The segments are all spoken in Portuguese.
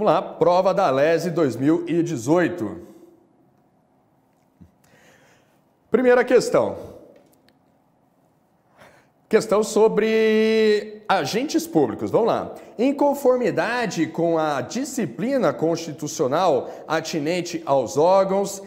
lá, prova da Alesi 2018. Primeira questão. Questão sobre agentes públicos. Vamos lá. Em conformidade com a disciplina constitucional atinente aos órgãos,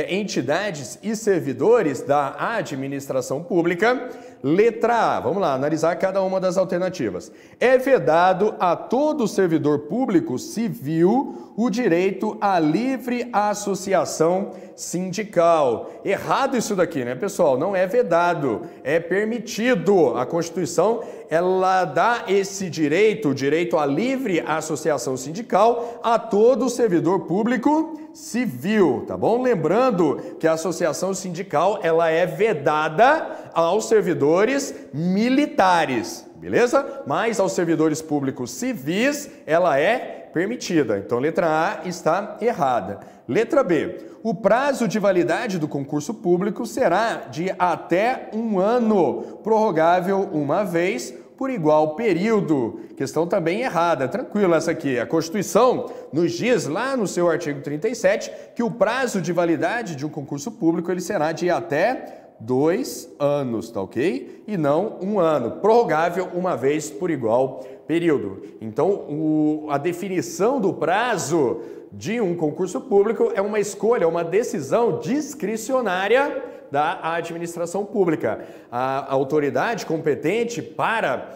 entidades e servidores da administração pública, letra A, vamos lá, analisar cada uma das alternativas. É vedado a todo servidor público civil o direito à livre associação sindical. Errado isso daqui, né, pessoal? Não é vedado, é permitido. A Constituição, ela dá esse direito, o direito à livre associação sindical a todo servidor público civil, tá bom? Lembrando que a associação sindical, ela é vedada aos servidores militares, beleza? Mas aos servidores públicos civis, ela é permitida. Então, letra A está errada. Letra B. O prazo de validade do concurso público será de até 1 ano, prorrogável uma vez por igual período. Questão também errada. Tranquilo essa aqui. A Constituição nos diz lá no seu artigo 37 que o prazo de validade de um concurso público ele será de até 2 anos, tá ok? E não 1 ano. Prorrogável uma vez por igual período. Então, a definição do prazo de um concurso público é uma escolha, uma decisão discricionária da administração pública. A autoridade competente para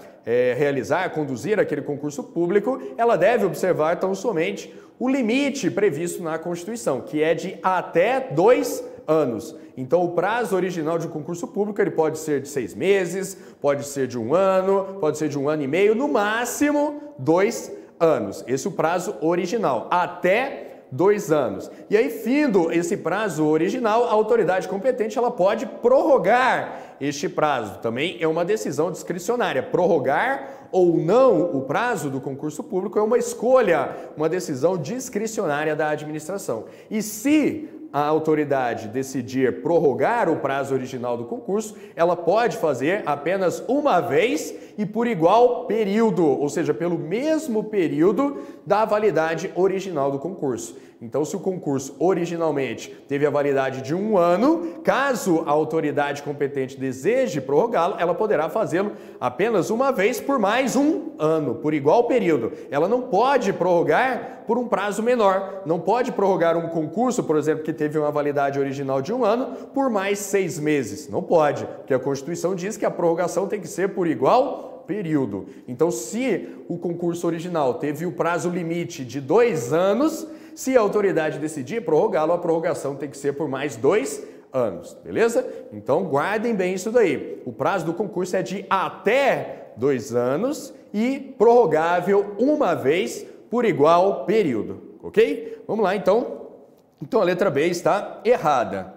realizar, conduzir aquele concurso público, ela deve observar tão somente o limite previsto na Constituição, que é de até 2 anos. Então, o prazo original de um concurso público ele pode ser de 6 meses, pode ser de 1 ano, pode ser de 1 ano e meio, no máximo 2 anos. Esse é o prazo original, até 2 anos. E aí, findo esse prazo original, a autoridade competente ela pode prorrogar este prazo. Também é uma decisão discricionária. Prorrogar ou não o prazo do concurso público é uma escolha, uma decisão discricionária da administração. E se a autoridade decidir prorrogar o prazo original do concurso, ela pode fazer apenas uma vez e por igual período, ou seja, pelo mesmo período da validade original do concurso. Então, se o concurso originalmente teve a validade de 1 ano, caso a autoridade competente deseje prorrogá-lo, ela poderá fazê-lo apenas uma vez por mais 1 ano, por igual período. Ela não pode prorrogar por um prazo menor. Não pode prorrogar um concurso, por exemplo, que teve uma validade original de 1 ano, por mais 6 meses. Não pode, porque a Constituição diz que a prorrogação tem que ser por igual período. Então, se o concurso original teve o prazo limite de 2 anos, se a autoridade decidir prorrogá-lo, a prorrogação tem que ser por mais 2 anos, beleza? Então, guardem bem isso daí. O prazo do concurso é de até 2 anos e prorrogável uma vez por igual período, ok? Vamos lá, então. Então, a letra B está errada.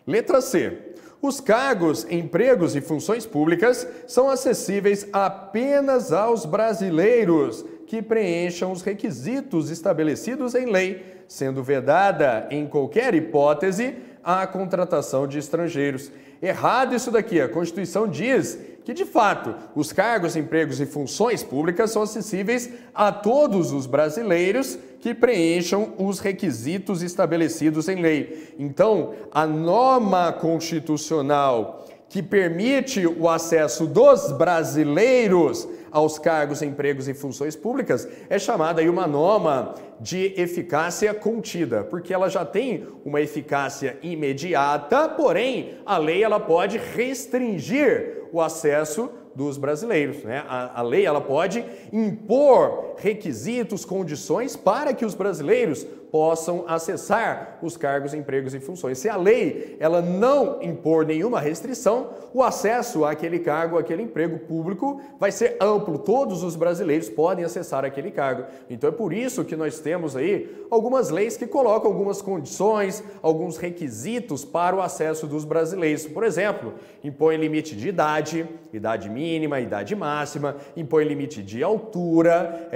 Letra C. Os cargos, empregos e funções públicas são acessíveis apenas aos brasileiros que preencham os requisitos estabelecidos em lei, sendo vedada, em qualquer hipótese, a contratação de estrangeiros. Errado isso daqui. A Constituição diz que, de fato, os cargos, empregos e funções públicas são acessíveis a todos os brasileiros que preencham os requisitos estabelecidos em lei. Então, a norma constitucional que permite o acesso dos brasileiros aos cargos, empregos e funções públicas é chamada aí uma norma de eficácia contida, porque ela já tem uma eficácia imediata, porém a lei ela pode restringir o acesso dos brasileiros, né? A lei ela pode impor requisitos, condições para que os brasileiros possam acessar os cargos, empregos e funções. Se a lei ela não impor nenhuma restrição, o acesso àquele cargo, àquele emprego público vai ser amplo. Todos os brasileiros podem acessar aquele cargo. Então é por isso que nós temos aí algumas leis que colocam algumas condições, alguns requisitos para o acesso dos brasileiros. Por exemplo, impõe limite de idade, idade mínima, idade máxima, impõe limite de altura,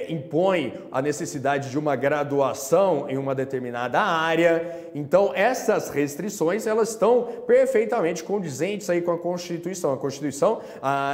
impõe a necessidade de uma graduação em uma determinada área. Então, essas restrições, elas estão perfeitamente condizentes aí com a Constituição. A Constituição,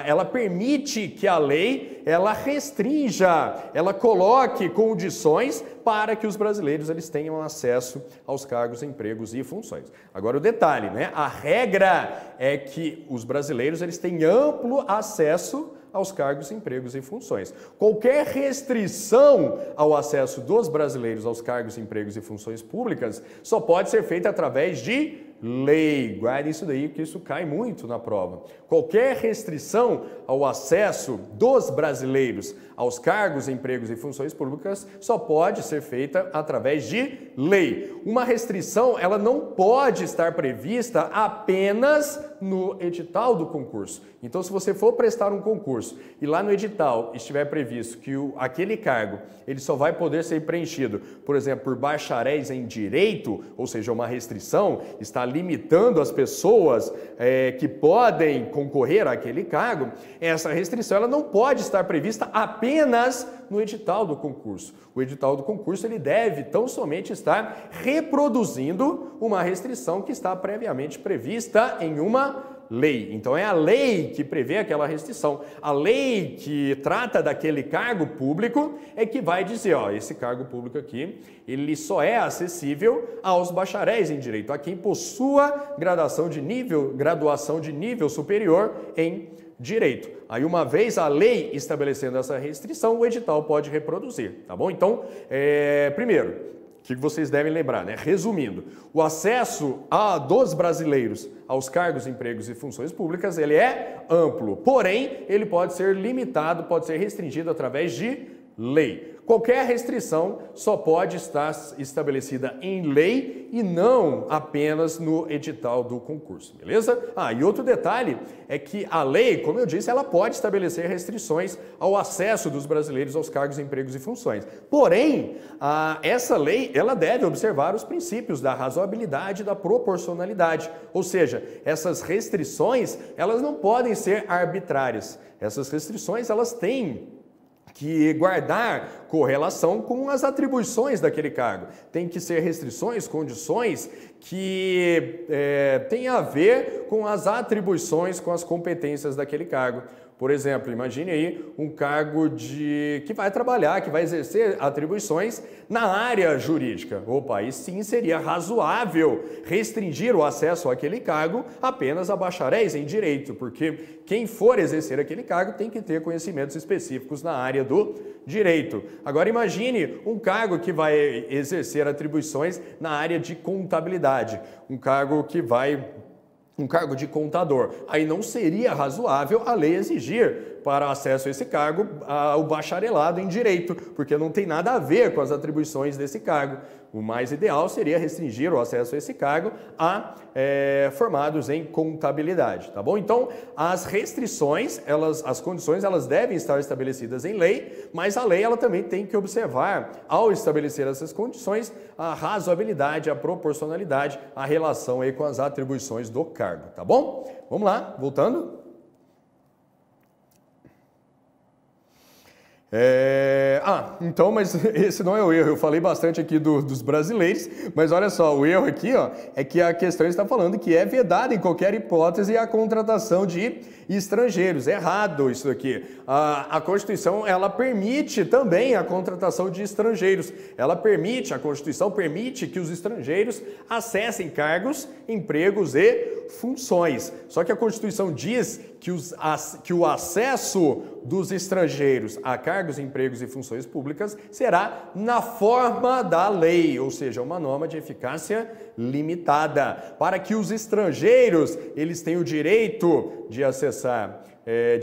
ela permite que a lei, ela restrinja, ela coloque condições para que os brasileiros eles tenham acesso aos cargos, empregos e funções. Agora o detalhe, né? A regra é que os brasileiros eles têm amplo acesso aos cargos, empregos e funções. Qualquer restrição ao acesso dos brasileiros aos cargos, empregos e funções públicas só pode ser feita através de lei. Guarde isso daí, porque isso cai muito na prova. Qualquer restrição ao acesso dos brasileiros aos cargos, empregos e funções públicas só pode ser feita através de lei. Uma restrição, ela não pode estar prevista apenas no edital do concurso. Então, se você for prestar um concurso e lá no edital estiver previsto que aquele cargo ele só vai poder ser preenchido, por exemplo, por bacharéis em direito, ou seja, uma restrição, está limitando as pessoas que podem concorrer àquele cargo, essa restrição ela não pode estar prevista apenas no edital do concurso. O edital do concurso ele deve tão somente estar reproduzindo uma restrição que está previamente prevista em uma lei. Então é a lei que prevê aquela restrição. A lei que trata daquele cargo público é que vai dizer, ó, esse cargo público aqui, ele só é acessível aos bacharéis em direito, a quem possua graduação de nível superior em direito. Aí uma vez a lei estabelecendo essa restrição, o edital pode reproduzir, tá bom? Então, primeiro, o que vocês devem lembrar, né? Resumindo, o acesso dos brasileiros aos cargos, empregos e funções públicas, ele é amplo, porém, ele pode ser limitado, pode ser restringido através de lei. Qualquer restrição só pode estar estabelecida em lei e não apenas no edital do concurso, beleza? E outro detalhe é que a lei, como eu disse, ela pode estabelecer restrições ao acesso dos brasileiros aos cargos, empregos e funções. Porém, essa lei, ela deve observar os princípios da razoabilidade e da proporcionalidade, ou seja, essas restrições, elas não podem ser arbitrárias. Essas restrições, elas têm que guardar correlação com as atribuições daquele cargo. Tem que ser restrições, condições que têm a ver com as atribuições, com as competências daquele cargo. Por exemplo, imagine aí um cargo que vai trabalhar, que vai exercer atribuições na área jurídica. Opa, aí sim seria razoável restringir o acesso àquele cargo apenas a bacharéis em direito, porque quem for exercer aquele cargo tem que ter conhecimentos específicos na área do direito. Agora imagine um cargo que vai exercer atribuições na área de contabilidade, um cargo de contador. Aí não seria razoável a lei exigir para acesso a esse cargo o bacharelado em direito, porque não tem nada a ver com as atribuições desse cargo. O mais ideal seria restringir o acesso a esse cargo a formados em contabilidade, tá bom? Então, as restrições, as condições, elas devem estar estabelecidas em lei, mas a lei ela também tem que observar, ao estabelecer essas condições, a razoabilidade, a proporcionalidade, a relação aí com as atribuições do cargo, tá bom? Vamos lá, voltando. Então, mas esse não é o erro. Eu falei bastante aqui dos brasileiros, mas olha só, o erro aqui, ó, é que a questão está falando que é vedada em qualquer hipótese a contratação de estrangeiros. Errado isso aqui. A Constituição, ela permite também a contratação de estrangeiros. A Constituição permite que os estrangeiros acessem cargos, empregos e funções. Só que a Constituição diz que o acesso dos estrangeiros a cargos, empregos e funções públicas será na forma da lei, ou seja, uma norma de eficácia limitada, para que os estrangeiros eles tenham o direito de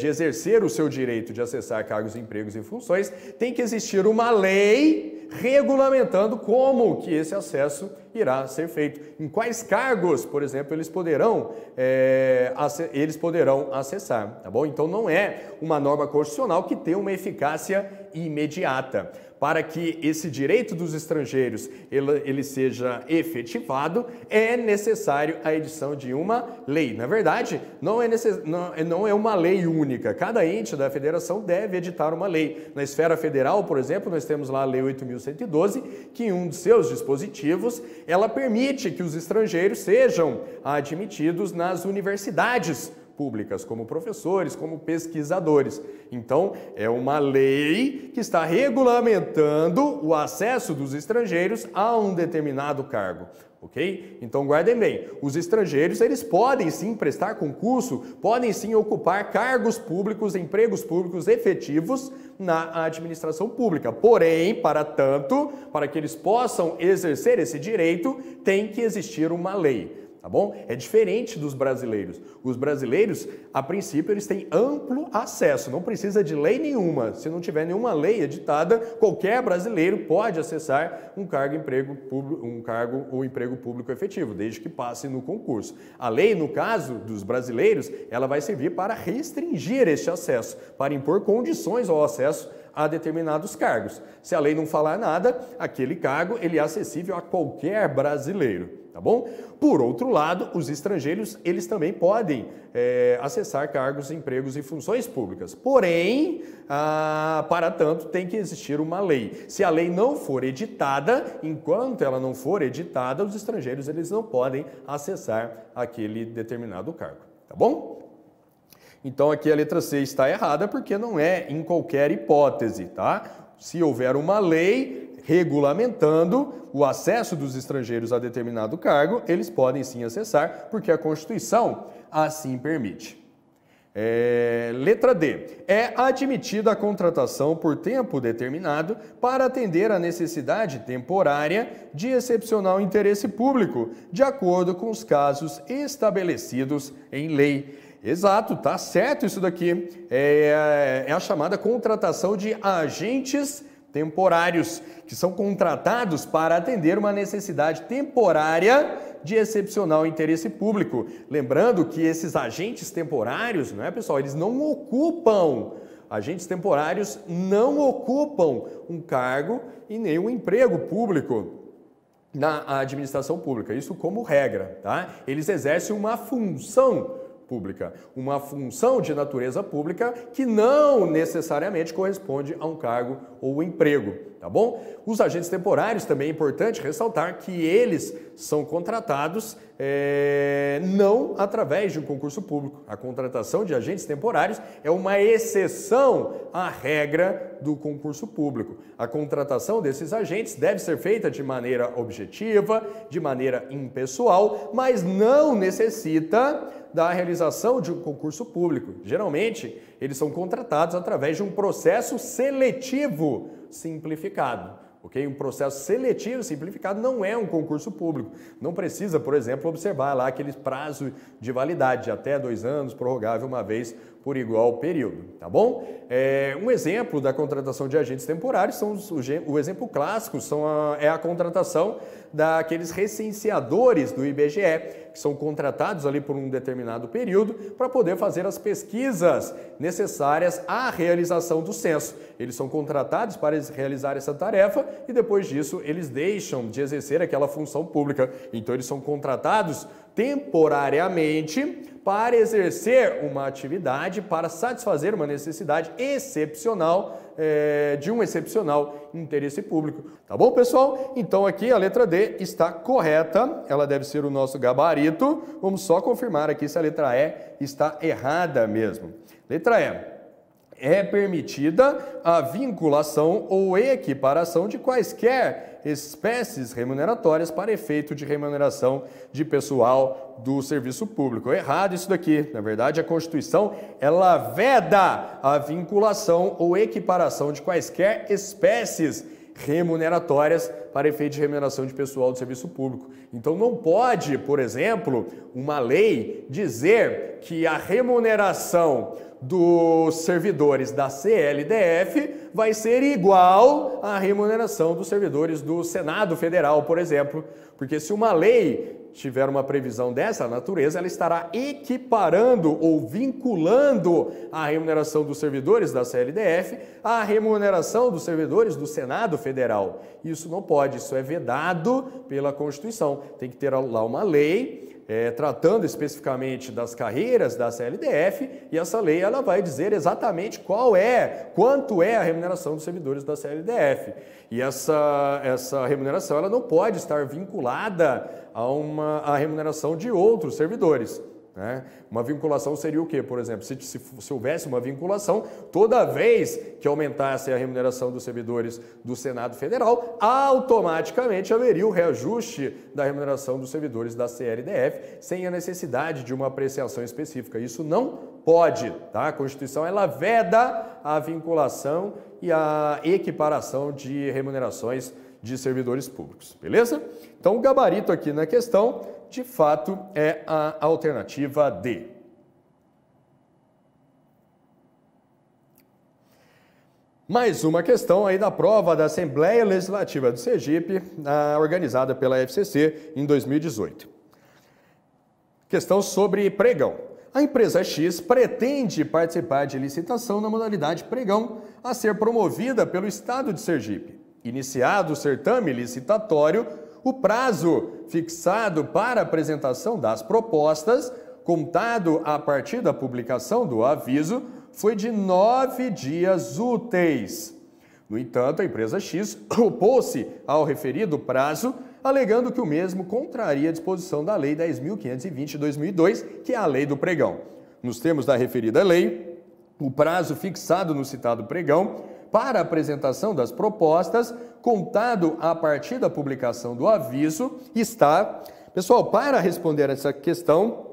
exercer o seu direito de acessar cargos, empregos e funções, tem que existir uma lei regulamentando como que esse acesso irá ser feito. Em quais cargos, por exemplo, eles poderão acessar, tá bom? Então não é uma norma constitucional que tem uma eficácia imediata. Para que esse direito dos estrangeiros ele seja efetivado, é necessário a edição de uma lei. Na verdade, não é uma lei única. Cada ente da federação deve editar uma lei. Na esfera federal, por exemplo, nós temos lá a Lei 8.112, que em um de seus dispositivos, ela permite que os estrangeiros sejam admitidos nas universidades públicas, como professores, como pesquisadores. Então, é uma lei que está regulamentando o acesso dos estrangeiros a um determinado cargo, ok? Então, guardem bem, os estrangeiros, eles podem sim prestar concurso, podem sim ocupar cargos públicos, empregos públicos efetivos na administração pública. Porém, para que eles possam exercer esse direito, tem que existir uma lei. Tá bom? É diferente dos brasileiros. Os brasileiros, a princípio, eles têm amplo acesso, não precisa de lei nenhuma. Se não tiver nenhuma lei editada, qualquer brasileiro pode acessar um cargo ou emprego público efetivo, desde que passe no concurso. A lei, no caso dos brasileiros, ela vai servir para restringir este acesso, para impor condições ao acesso a determinados cargos. Se a lei não falar nada, aquele cargo ele é acessível a qualquer brasileiro. Tá bom? Por outro lado, os estrangeiros, eles também podem acessar cargos, empregos e funções públicas. Porém, para tanto, tem que existir uma lei. Se a lei não for editada, enquanto ela não for editada, os estrangeiros, eles não podem acessar aquele determinado cargo. Tá bom? Então, aqui a letra C está errada, porque não é em qualquer hipótese, tá? Se houver uma lei regulamentando o acesso dos estrangeiros a determinado cargo, eles podem sim acessar, porque a Constituição assim permite. Letra D. É admitida a contratação por tempo determinado para atender à necessidade temporária de excepcional interesse público, de acordo com os casos estabelecidos em lei. Exato, tá certo isso daqui. É a chamada contratação de agentes temporários, que são contratados para atender uma necessidade temporária de excepcional interesse público. Lembrando que esses agentes temporários, não é, pessoal? Eles não ocupam, agentes temporários não ocupam um cargo e nem um emprego público na administração pública. Isso como regra, tá? Eles exercem uma função pública, uma função de natureza pública que não necessariamente corresponde a um cargo ou emprego, tá bom? Os agentes temporários também é importante ressaltar que eles são contratados não através de um concurso público. A contratação de agentes temporários é uma exceção à regra do concurso público. A contratação desses agentes deve ser feita de maneira objetiva, de maneira impessoal, mas não necessita da realização de um concurso público. Geralmente, eles são contratados através de um processo seletivo simplificado. Okay? Um processo seletivo simplificado não é um concurso público. Não precisa, por exemplo, observar lá aquele prazo de validade de até 2 anos, prorrogável uma vez por igual período, tá bom? Um exemplo da contratação de agentes temporários, o exemplo clássico é a contratação daqueles recenseadores do IBGE, que são contratados ali por um determinado período para poder fazer as pesquisas necessárias à realização do censo. Eles são contratados para realizar essa tarefa e depois disso eles deixam de exercer aquela função pública. Então eles são contratados temporariamente para exercer uma atividade, para satisfazer uma necessidade excepcional, de um excepcional interesse público. Tá bom, pessoal? Então aqui a letra D está correta, ela deve ser o nosso gabarito. Vamos só confirmar aqui se a letra E está errada mesmo. Letra E. É permitida a vinculação ou equiparação de quaisquer espécies remuneratórias para efeito de remuneração de pessoal do serviço público. É errado isso daqui. Na verdade, a Constituição, ela veda a vinculação ou equiparação de quaisquer espécies remuneratórias para efeito de remuneração de pessoal do serviço público. Então não pode, por exemplo, uma lei dizer que a remuneração dos servidores da CLDF vai ser igual à remuneração dos servidores do Senado Federal, por exemplo. Porque se uma lei tiver uma previsão dessa natureza, ela estará equiparando ou vinculando a remuneração dos servidores da CLDF à remuneração dos servidores do Senado Federal. Isso não pode, isso é vedado pela Constituição. Tem que ter lá uma lei tratando especificamente das carreiras da CLDF, e essa lei ela vai dizer exatamente quanto é a remuneração dos servidores da CLDF. E essa remuneração ela não pode estar vinculada à remuneração de outros servidores. Né? Uma vinculação seria o quê? Por exemplo, se houvesse uma vinculação, toda vez que aumentasse a remuneração dos servidores do Senado Federal, automaticamente haveria o reajuste da remuneração dos servidores da CLDF, sem a necessidade de uma apreciação específica. Isso não pode, tá? A Constituição ela veda a vinculação e a equiparação de remunerações de servidores públicos, beleza? Então, o gabarito aqui na questão, de fato, é a alternativa D. Mais uma questão aí da prova da Assembleia Legislativa do Sergipe, organizada pela FCC em 2018. Questão sobre pregão. A empresa X pretende participar de licitação na modalidade pregão a ser promovida pelo Estado de Sergipe. Iniciado o certame licitatório, o prazo fixado para apresentação das propostas, contado a partir da publicação do aviso, foi de 9 dias úteis. No entanto, a empresa X opôs-se ao referido prazo, alegando que o mesmo contraria a disposição da Lei 10.520 de 2002, que é a Lei do Pregão. Nos termos da referida lei, o prazo fixado no citado pregão para a apresentação das propostas, contado a partir da publicação do aviso, está... Pessoal, para responder essa questão,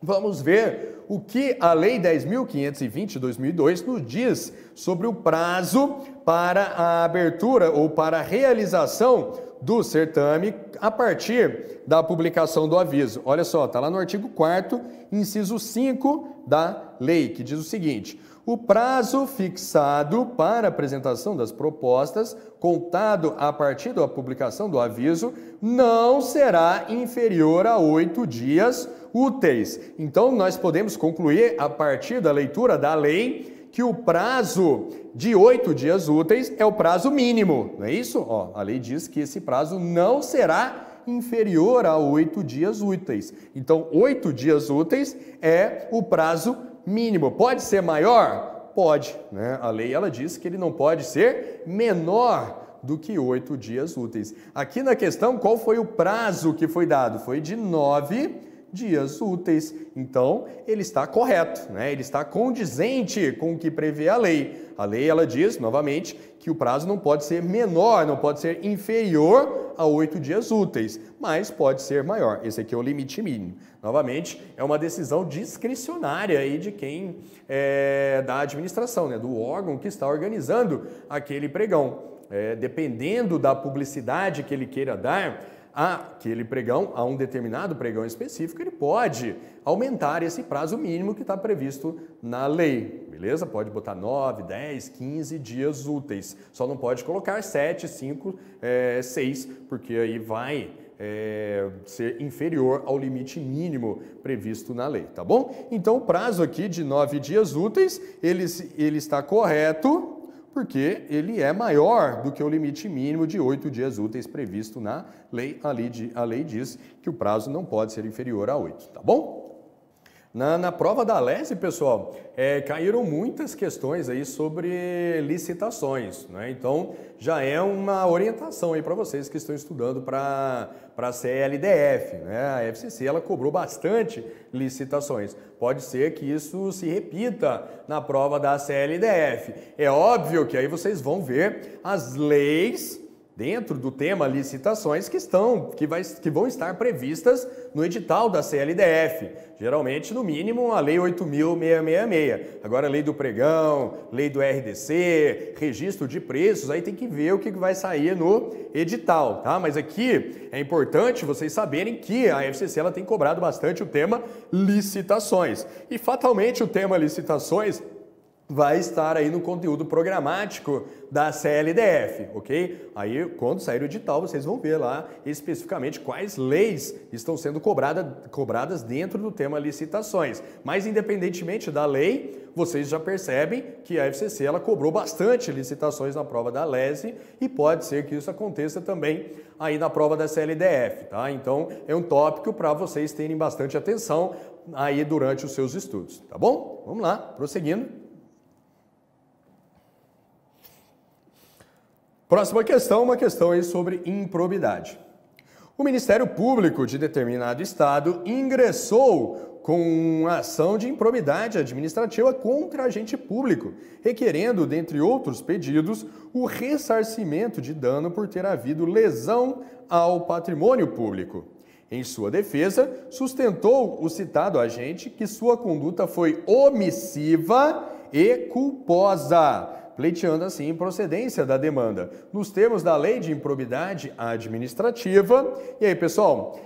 vamos ver o que a Lei 10.520 de 2002 nos diz sobre o prazo para a abertura ou para a realização do certame a partir da publicação do aviso. Olha só, está lá no artigo 4º, inciso 5 da lei, que diz o seguinte: o prazo fixado para apresentação das propostas, contado a partir da publicação do aviso, não será inferior a 8 dias úteis. Então, nós podemos concluir, a partir da leitura da lei, que o prazo de 8 dias úteis é o prazo mínimo, não é isso? Ó, a lei diz que esse prazo não será inferior a 8 dias úteis. Então, 8 dias úteis é o prazo mínimo. Pode ser maior? Pode, né? A lei ela diz que ele não pode ser menor do que 8 dias úteis. Aqui na questão, qual foi o prazo que foi dado? Foi de 9 dias úteis. Então, ele está correto, né? Ele está condizente com o que prevê a lei. A lei ela diz, novamente, que o prazo não pode ser menor, não pode ser inferior a 8 dias úteis, mas pode ser maior. Esse aqui é o limite mínimo. Novamente, é uma decisão discricionária aí de quem da administração, né? Do órgão que está organizando aquele pregão. Dependendo da publicidade que ele queira dar àquele pregão, a um determinado pregão específico, ele pode aumentar esse prazo mínimo que está previsto na lei, beleza? Pode botar 9, 10, 15 dias úteis, só não pode colocar 7, 5, 6, porque aí vai ser inferior ao limite mínimo previsto na lei, tá bom? Então o prazo aqui de 9 dias úteis, ele está correto, porque ele é maior do que o limite mínimo de 8 dias úteis previsto na lei. A lei diz que o prazo não pode ser inferior a 8, tá bom? Na prova da LESE, pessoal, caíram muitas questões aí sobre licitações, né? Então, já é uma orientação aí para vocês que estão estudando para a CLDF, né? A FCC, ela cobrou bastante licitações. Pode ser que isso se repita na prova da CLDF. É óbvio que aí vocês vão ver as leis dentro do tema licitações que vão estar previstas no edital da CLDF. Geralmente, no mínimo, a Lei 8.666. Agora, a Lei do Pregão, Lei do RDC, Registro de Preços, aí tem que ver o que vai sair no edital, tá? Mas aqui é importante vocês saberem que a FCC ela tem cobrado bastante o tema licitações. E, fatalmente, o tema licitações vai estar aí no conteúdo programático da CLDF, ok? Aí, quando sair o edital, vocês vão ver lá especificamente quais leis estão sendo cobradas dentro do tema licitações. Mas, independentemente da lei, vocês já percebem que a FCC ela cobrou bastante licitações na prova da LESE e pode ser que isso aconteça também aí na prova da CLDF, tá? Então, é um tópico para vocês terem bastante atenção aí durante os seus estudos, tá bom? Vamos lá, prosseguindo. Próxima questão, uma questão aí sobre improbidade. O Ministério Público de determinado estado ingressou com ação de improbidade administrativa contra agente público, requerendo, dentre outros pedidos, o ressarcimento de dano por ter havido lesão ao patrimônio público. Em sua defesa, sustentou o citado agente que sua conduta foi omissiva e culposa, pleiteando assim improcedência da demanda, nos termos da Lei de Improbidade Administrativa. E aí, pessoal,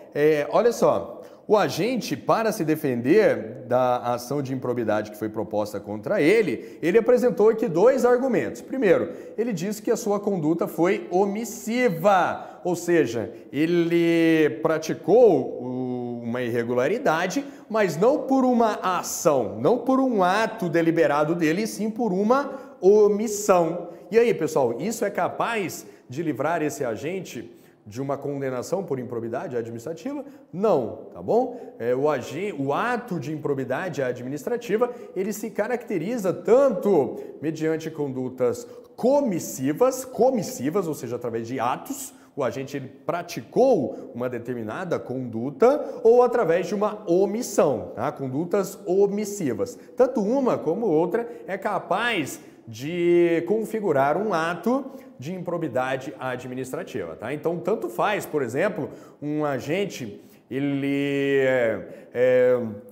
olha só, o agente, para se defender da ação de improbidade que foi proposta contra ele apresentou aqui dois argumentos. Primeiro, ele disse que a sua conduta foi omissiva, ou seja, ele praticou uma irregularidade, mas não por uma ação, não por um ato deliberado dele, e sim por uma omissão. E aí, pessoal, isso é capaz de livrar esse agente de uma condenação por improbidade administrativa? Não, tá bom? O ato de improbidade administrativa, ele se caracteriza tanto mediante condutas comissivas, ou seja, através de atos, o agente ele praticou uma determinada conduta, ou através de uma omissão, tá? Condutas omissivas. Tanto uma como outra é capaz de configurar um ato de improbidade administrativa, tá? Então, tanto faz, por exemplo, um agente ele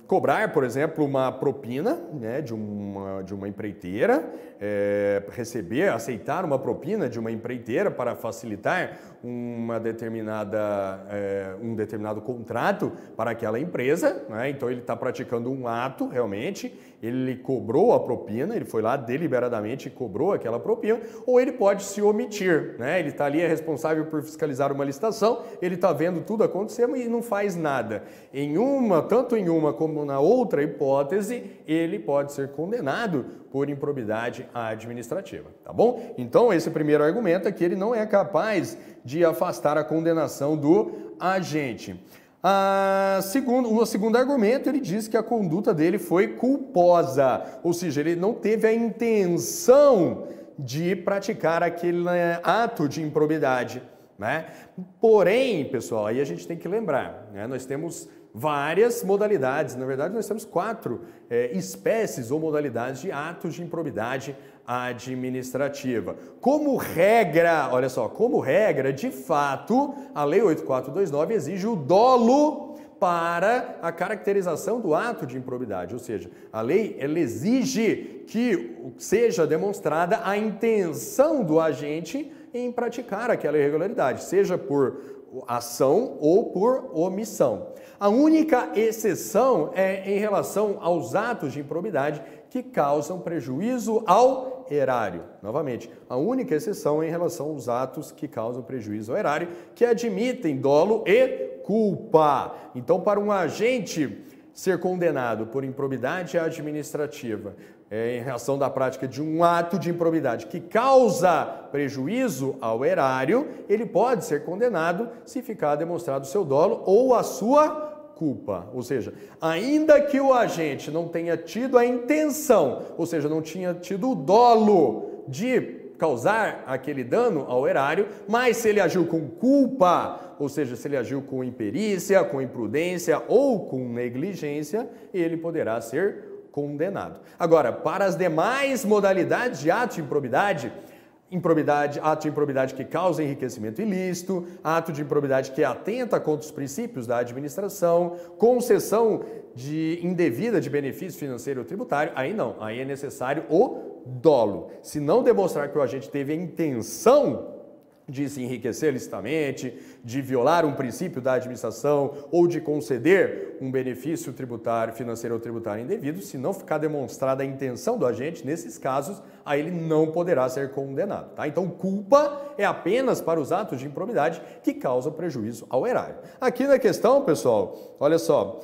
cobrar, por exemplo, uma propina, né, de uma empreiteira, aceitar uma propina de uma empreiteira para facilitar um determinado contrato para aquela empresa, né? Então ele está praticando um ato realmente, ele cobrou a propina, ele foi lá deliberadamente e cobrou aquela propina, ou ele pode se omitir, né? Ele está ali, é responsável por fiscalizar uma licitação, ele está vendo tudo acontecer e não faz nada. Tanto em uma como na outra hipótese, ele pode ser condenado por improbidade administrativa, tá bom? Então, esse primeiro argumento é que ele não é capaz de afastar a condenação do agente. O segundo argumento, ele diz que a conduta dele foi culposa, ou seja, ele não teve a intenção de praticar aquele ato de improbidade, né? Porém, pessoal, aí a gente tem que lembrar, né? Nós temos várias modalidades, na verdade nós temos 4 espécies ou modalidades de atos de improbidade administrativa. Como regra, olha só, de fato, a Lei 8.429 exige o dolo para a caracterização do ato de improbidade, ou seja, a lei ela exige que seja demonstrada a intenção do agente em praticar aquela irregularidade, seja por ação ou por omissão. A única exceção é em relação aos atos de improbidade que causam prejuízo ao erário. Novamente, a única exceção é em relação aos atos que causam prejuízo ao erário, que admitem dolo e culpa. Então, para um agente ser condenado por improbidade administrativa, em relação da prática de um ato de improbidade que causa prejuízo ao erário, ele pode ser condenado se ficar demonstrado o seu dolo ou a sua culpa. Ou seja, ainda que o agente não tenha tido a intenção, ou seja, não tinha tido o dolo de causar aquele dano ao erário, mas se ele agiu com culpa, ou seja, se ele agiu com imperícia, com imprudência ou com negligência, ele poderá ser condenado. Agora, para as demais modalidades de ato de improbidade, improbidade, ato de improbidade que causa enriquecimento ilícito, ato de improbidade que atenta contra os princípios da administração, concessão indevida de benefício financeiro ou tributário, aí não, aí é necessário o dolo. Se não demonstrar que o agente teve a intenção de se enriquecer licitamente, de violar um princípio da administração ou de conceder um benefício tributário, financeiro ou tributário indevido, se não ficar demonstrada a intenção do agente, nesses casos, aí ele não poderá ser condenado. Tá? Então, culpa é apenas para os atos de improbidade que causam prejuízo ao erário. Aqui na questão, pessoal, olha só,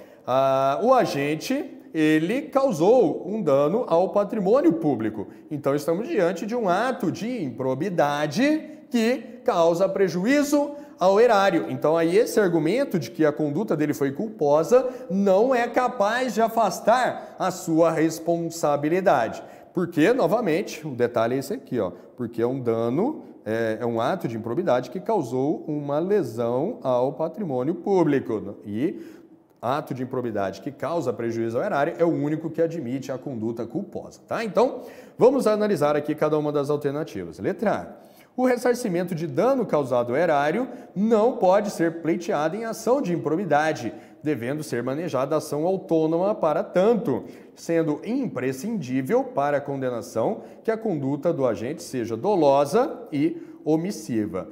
o agente ele causou um dano ao patrimônio público. Então, estamos diante de um ato de improbidade que causa prejuízo ao erário. Então, aí esse argumento de que a conduta dele foi culposa não é capaz de afastar a sua responsabilidade. Porque, novamente, o detalhe é esse aqui, ó, porque é um dano, é um ato de improbidade que causou uma lesão ao patrimônio público. E ato de improbidade que causa prejuízo ao erário é o único que admite a conduta culposa, tá? Então, vamos analisar aqui cada uma das alternativas. Letra A. O ressarcimento de dano causado ao erário não pode ser pleiteado em ação de improbidade, devendo ser manejada ação autônoma para tanto, sendo imprescindível para a condenação que a conduta do agente seja dolosa e omissiva.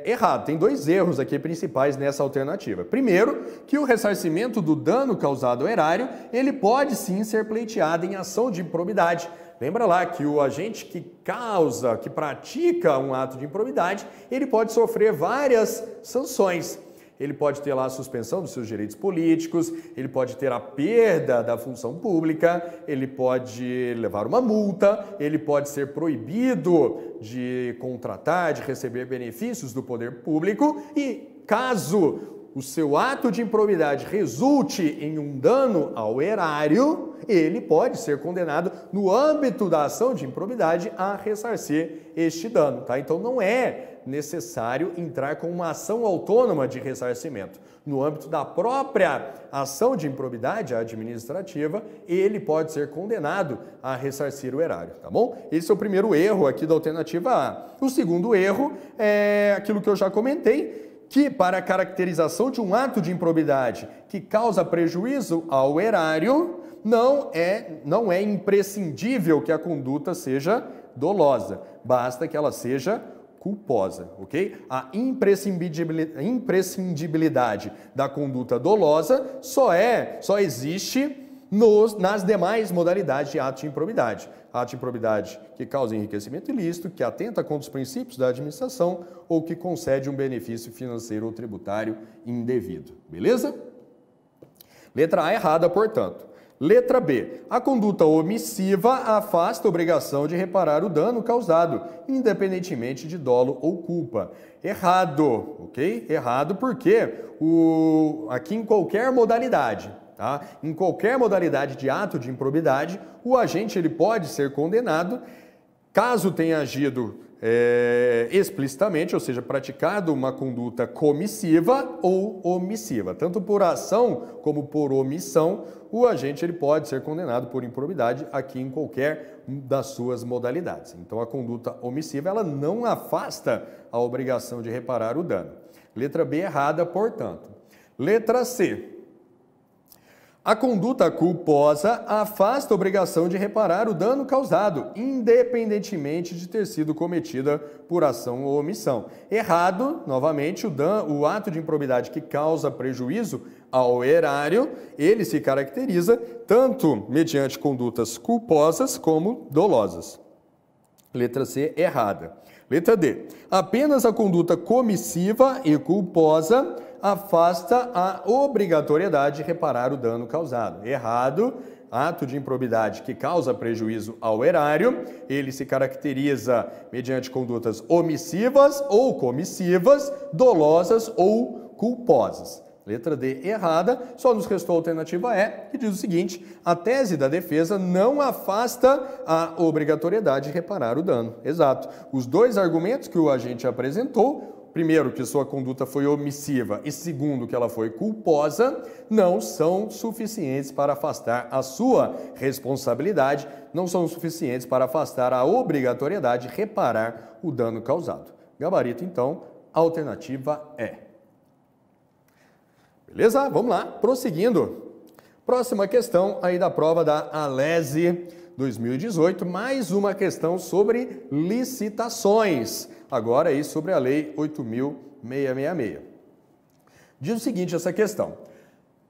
Errado, tem dois erros aqui principais nessa alternativa. Primeiro, que o ressarcimento do dano causado ao erário, ele pode sim ser pleiteado em ação de improbidade. Lembra lá que o agente que causa, que pratica um ato de improbidade, ele pode sofrer várias sanções. Ele pode ter lá a suspensão dos seus direitos políticos, ele pode ter a perda da função pública, ele pode levar uma multa, ele pode ser proibido de contratar, de receber benefícios do poder público e, caso o seu ato de improbidade resulte em um dano ao erário, ele pode ser condenado no âmbito da ação de improbidade a ressarcir este dano, tá? Então não é necessário entrar com uma ação autônoma de ressarcimento. No âmbito da própria ação de improbidade administrativa, ele pode ser condenado a ressarcir o erário, tá bom? Esse é o primeiro erro aqui da alternativa A. O segundo erro é aquilo que eu já comentei, que para a caracterização de um ato de improbidade que causa prejuízo ao erário, não é imprescindível que a conduta seja dolosa, basta que ela seja culposa, ok? A imprescindibilidade da conduta dolosa só existe nas demais modalidades de ato de improbidade. Ato de improbidade que causa enriquecimento ilícito, que atenta contra os princípios da administração ou que concede um benefício financeiro ou tributário indevido. Beleza? Letra A errada, portanto. Letra B. A conduta omissiva afasta a obrigação de reparar o dano causado, independentemente de dolo ou culpa. Errado, ok? Errado porque aqui em qualquer modalidade, tá? Em qualquer modalidade de ato de improbidade, o agente ele pode ser condenado caso tenha agido explicitamente, ou seja, praticado uma conduta comissiva ou omissiva. Tanto por ação como por omissão, o agente ele pode ser condenado por improbidade aqui em qualquer das suas modalidades. Então, a conduta omissiva ela não afasta a obrigação de reparar o dano. Letra B errada, portanto. Letra C. A conduta culposa afasta a obrigação de reparar o dano causado, independentemente de ter sido cometida por ação ou omissão. Errado, novamente, o ato de improbidade que causa prejuízo ao erário, ele se caracteriza tanto mediante condutas culposas como dolosas. Letra C, errada. Letra D. Apenas a conduta comissiva e culposa afasta a obrigatoriedade de reparar o dano causado. Errado. Ato de improbidade que causa prejuízo ao erário, ele se caracteriza mediante condutas omissivas ou comissivas, dolosas ou culposas. Letra D, errada. Só nos restou a alternativa E, que diz o seguinte: a tese da defesa não afasta a obrigatoriedade de reparar o dano. Exato. Os dois argumentos que o agente apresentou, primeiro, que sua conduta foi omissiva e segundo, que ela foi culposa, não são suficientes para afastar a sua responsabilidade, não são suficientes para afastar a obrigatoriedade de reparar o dano causado. Gabarito, então, alternativa E. Beleza? Vamos lá, prosseguindo. Próxima questão aí da prova da Alesi 2018, mais uma questão sobre licitações. Agora aí sobre a Lei 8.666. Diz o seguinte essa questão: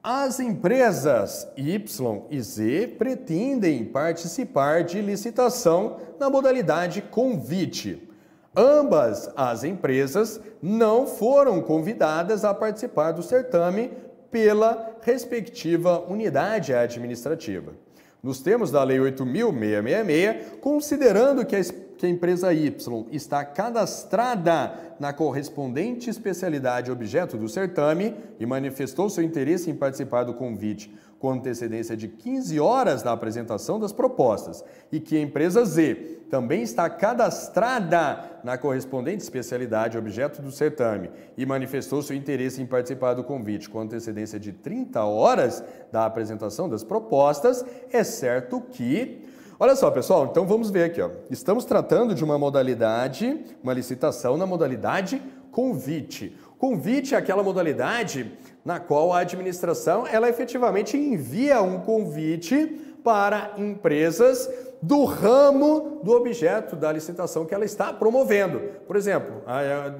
as empresas Y e Z pretendem participar de licitação na modalidade convite. Ambas as empresas não foram convidadas a participar do certame pela respectiva unidade administrativa. Nos termos da Lei 8.666, considerando que a empresa Y está cadastrada na correspondente especialidade objeto do certame e manifestou seu interesse em participar do convite com antecedência de 15 horas da apresentação das propostas e que a empresa Z também está cadastrada na correspondente especialidade objeto do certame e manifestou seu interesse em participar do convite com antecedência de 30 horas da apresentação das propostas, é certo que... Olha só, pessoal, então vamos ver aqui, ó. Estamos tratando de uma modalidade, uma licitação na modalidade convite. Convite é aquela modalidade na qual a administração, ela efetivamente envia um convite para empresas do ramo do objeto da licitação que ela está promovendo. Por exemplo,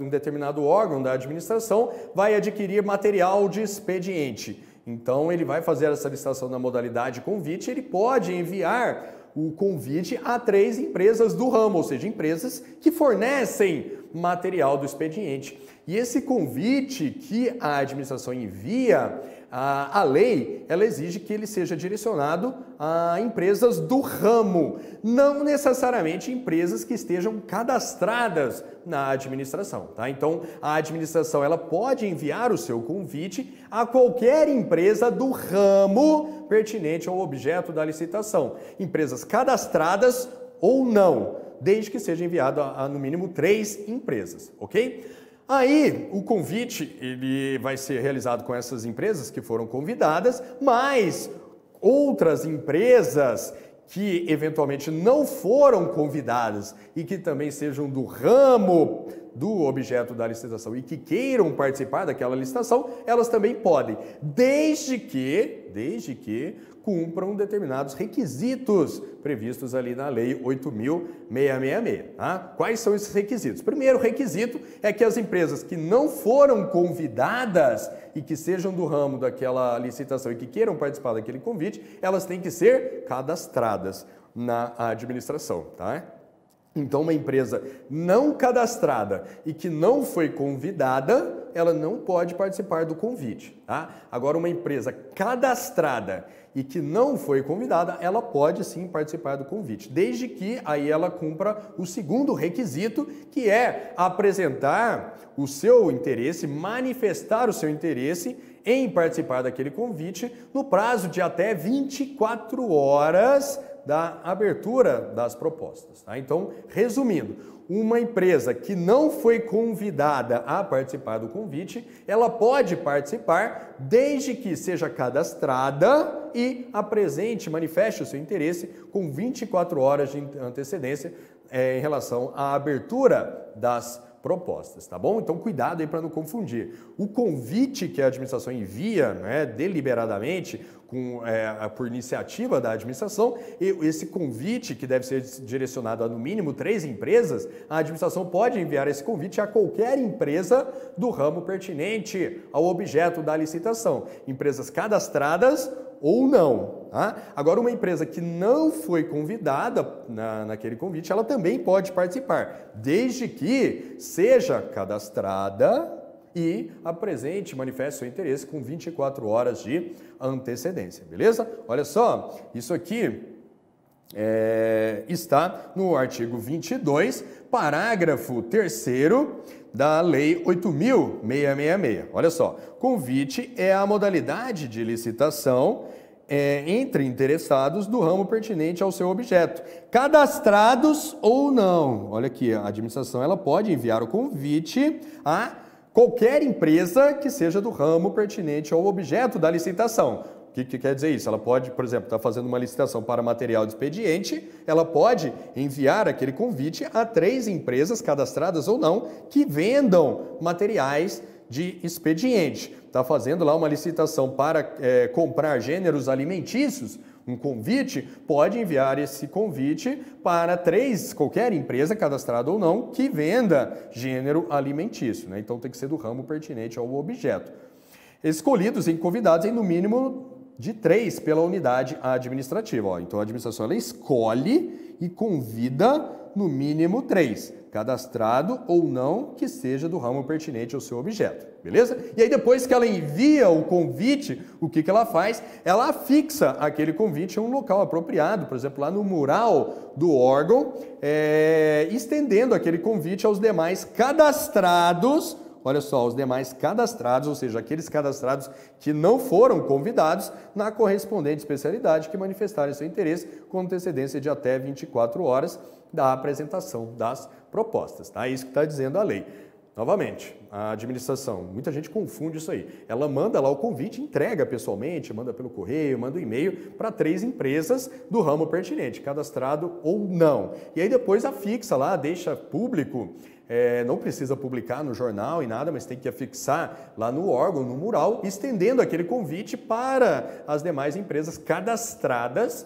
um determinado órgão da administração vai adquirir material de expediente. Então, ele vai fazer essa licitação na modalidade convite, ele pode enviar o convite a 3 empresas do ramo, ou seja, empresas que fornecem material do expediente. E esse convite que a administração envia, a lei, ela exige que ele seja direcionado a empresas do ramo, não necessariamente empresas que estejam cadastradas na administração, tá? Então, a administração, ela pode enviar o seu convite a qualquer empresa do ramo pertinente ao objeto da licitação, empresas cadastradas ou não, desde que seja enviado a no mínimo 3 empresas, ok? Aí, o convite ele vai ser realizado com essas empresas que foram convidadas, mas outras empresas que eventualmente não foram convidadas e que também sejam do ramo do objeto da licitação e que queiram participar daquela licitação, elas também podem, desde que cumpram determinados requisitos previstos ali na Lei 8.666. Tá? Quais são esses requisitos? Primeiro requisito é que as empresas que não foram convidadas e que sejam do ramo daquela licitação e que queiram participar daquele convite, elas têm que ser cadastradas na administração, tá? Então, uma empresa não cadastrada e que não foi convidada, ela não pode participar do convite, tá? Agora, uma empresa cadastrada e que não foi convidada, ela pode sim participar do convite, desde que aí ela cumpra o segundo requisito, que é apresentar o seu interesse, manifestar o seu interesse em participar daquele convite no prazo de até 24 horas da abertura das propostas. Tá? Então, resumindo, uma empresa que não foi convidada a participar do convite, ela pode participar desde que seja cadastrada e apresente, manifeste o seu interesse com 24 horas de antecedência em relação à abertura das propostas, tá bom? Então, cuidado aí para não confundir. O convite que a administração envia, né, deliberadamente, por iniciativa da administração, e esse convite que deve ser direcionado a no mínimo 3 empresas, a administração pode enviar esse convite a qualquer empresa do ramo pertinente ao objeto da licitação, empresas cadastradas ou não. Tá? Agora, uma empresa que não foi convidada naquele convite, ela também pode participar, desde que seja cadastrada e apresente, manifeste seu interesse com 24 horas de antecedência, beleza? Olha só, isso aqui está no artigo 22, parágrafo 3º da Lei 8.666. Olha só, convite é a modalidade de licitação entre interessados do ramo pertinente ao seu objeto, cadastrados ou não. Olha aqui, a administração ela pode enviar o convite a qualquer empresa que seja do ramo pertinente ao objeto da licitação. O que quer dizer isso? Ela pode, por exemplo, estar fazendo uma licitação para material de expediente, ela pode enviar aquele convite a 3 empresas cadastradas ou não que vendam materiais de expediente. Está fazendo lá uma licitação para comprar gêneros alimentícios, um convite, pode enviar esse convite para 3, qualquer empresa cadastrada ou não, que venda gênero alimentício, né? Então tem que ser do ramo pertinente ao objeto. Escolhidos e convidados em no mínimo de 3 pela unidade administrativa. Ó. Então a administração ela escolhe e convida no mínimo 3, cadastrado ou não que seja do ramo pertinente ao seu objeto, beleza? E aí depois que ela envia o convite, o que ela faz? Ela afixa aquele convite em um local apropriado, por exemplo, lá no mural do órgão, estendendo aquele convite aos demais cadastrados. Olha só, os demais cadastrados, ou seja, aqueles cadastrados que não foram convidados na correspondente especialidade que manifestarem seu interesse com antecedência de até 24 horas da apresentação das propostas. Tá? É isso que está dizendo a lei. Novamente, a administração, muita gente confunde isso aí. Ela manda lá o convite, entrega pessoalmente, manda pelo correio, manda um e-mail para 3 empresas do ramo pertinente, cadastrado ou não. E aí depois afixa lá, deixa público. Não precisa publicar no jornal e nada, mas tem que afixar lá no órgão, no mural, estendendo aquele convite para as demais empresas cadastradas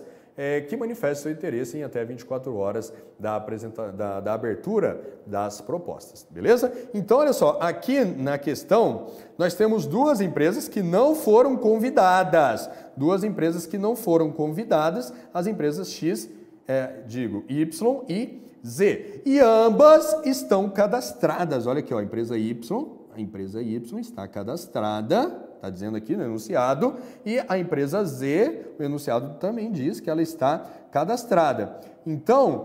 que manifestem seu interesse em até 24 horas da abertura das propostas, beleza? Então, olha só, aqui na questão, nós temos 2 empresas que não foram convidadas. 2 empresas que não foram convidadas, as empresas X, Y e Z. E ambas estão cadastradas. Olha aqui, ó, a empresa Y está cadastrada, está dizendo aqui no enunciado, e a empresa Z, o enunciado também diz que ela está cadastrada. Então,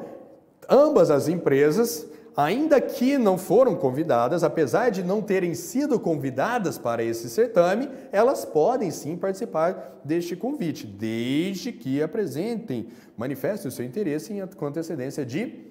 ambas as empresas, ainda que não foram convidadas, apesar de não terem sido convidadas para esse certame, elas podem sim participar deste convite, desde que manifestem o seu interesse com antecedência de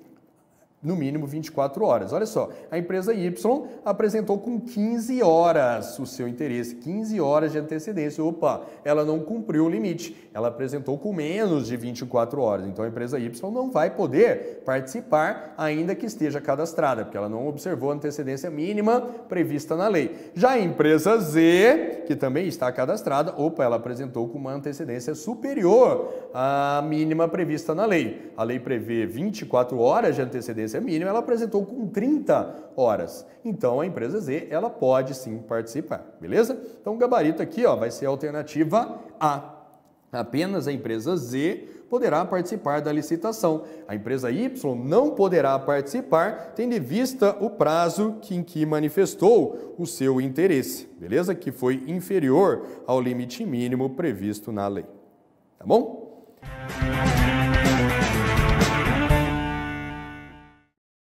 no mínimo 24 horas. Olha só, a empresa Y apresentou com 15 horas o seu interesse, 15 horas de antecedência. Opa, ela não cumpriu o limite, ela apresentou com menos de 24 horas. Então a empresa Y não vai poder participar ainda que esteja cadastrada, porque ela não observou a antecedência mínima prevista na lei. Já a empresa Z, que também está cadastrada, opa, ela apresentou com uma antecedência superior à mínima prevista na lei. A lei prevê 24 horas de antecedência mínima, ela apresentou com 30 horas. Então, a empresa Z, ela pode sim participar, beleza? Então, o gabarito aqui, ó, vai ser a alternativa A. Apenas a empresa Z poderá participar da licitação. A empresa Y não poderá participar, tendo em vista o prazo em que manifestou o seu interesse, beleza? Que foi inferior ao limite mínimo previsto na lei. Tá bom?